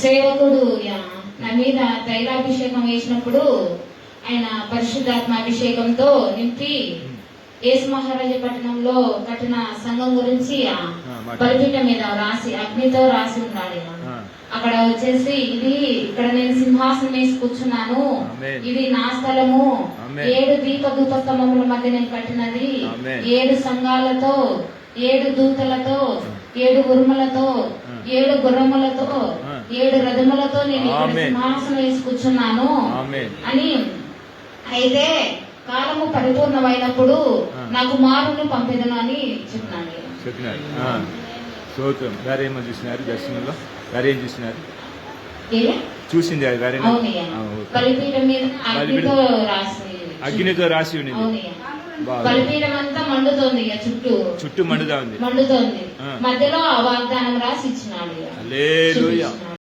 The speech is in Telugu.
సేవకుడు నా మీద తైలాభిషేకం వేసినప్పుడు ఆయన పరిశుద్ధాత్మ అభిషేకంతో నింపి యేసు మహారాజా పట్టణంలో కట్టిన సంఘం గురించి బలిపీఠం మీద రాసి అగ్నితో రాసి ఉన్నాడు. అక్కడ వచ్చేసి ఇది ఇక్కడ నేను సింహాసనం వేసి కూర్చున్నాను, ఇది నా స్థలము, 7 దీప స్తంభముల మధ్య నేను కట్టినది, 7 సంఘాలతో, 7 దూతలతో, 7 ఉరుములతో, 7 గుర్రములతో, 7 రథములతో నేను ఇక్కడ సింహాసనం వేసి కూర్చున్నాను అని. అయితే కాలము పరిపూర్ణమైనప్పుడు నా కుమారుని పంపెదను అని చెప్పినాడు. వేరేమో చూసినారు దర్శనంలో, వేరే ఏం చూసినారు? చూసింది వేరే బలిపీఠం మీద అగ్నితో రాసి ఉన్నది. బలిపీఠం అంతా మండుతోంది, చుట్టూ మండుతా ఉంది, మండుతోంది. మధ్యలో ఆ వాగ్దానం రాసి ఇచ్చినాడు. హల్లెలూయా.